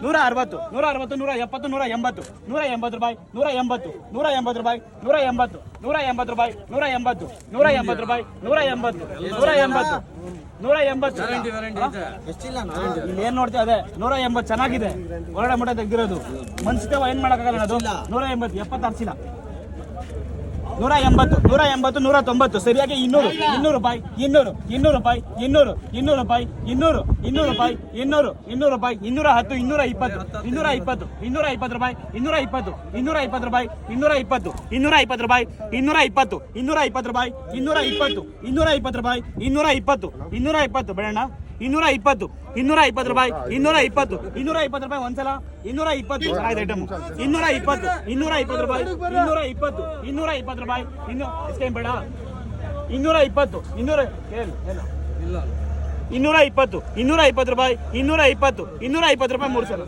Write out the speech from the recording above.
160 160 170 180 180 ರೂಪಾಯಿ 180 180 ರೂಪಾಯಿ 180 180 ರೂಪಾಯಿ 180 180 ರೂಪಾಯಿ 180 ಇಲ್ಲಿ ಏನ್ ನೋಡ್ತೀವಿ ಅದೇ 180 ಚೆನ್ನಾಗಿದೆ. ಹೊರಗಡೆ ಮುಟ್ಟೆ ತೆಗ್ದಿರೋದು ಮನ್ಸಿದ್ದೇವ ಏನ್ ಮಾಡಕ್ಕಾಗಲ್ಲ ಅದು. 180 70 ಅರ್ಸಿಲ್ಲ. 180 190 ಸರಿಯಾಗಿ 200 ರೂಪಾಯಿ 200 ರೂಪಾಯಿ 200 ರೂಪಾಯಿ 200 ರೂಪಾಯಿ 200 ರೂಪಾಯಿ 210 220 220 ರೂಪಾಯಿ 220 ರೂಪಾಯಿ 220 ರೂಪಾಯಿ 220 ರೂಪಾಯಿ 220 ರೂಪಾಯಿ 220 ಬೇಡಣ್ಣ 220 ರೂಪಾಯಿ 220 ರೂಪಾಯಿ ಒಂದ್ಸಲ 220 ಆಯ್ತು ಐಟಮ್ 220 ರೂಪಾಯಿ 220 ರೂಪಾಯಿ ಇನ್ನು ಎಷ್ಟೇನು ಬೇಡ 220 220 ರೂಪಾಯಿ 220 ರೂಪಾಯಿ 3 ಸಲ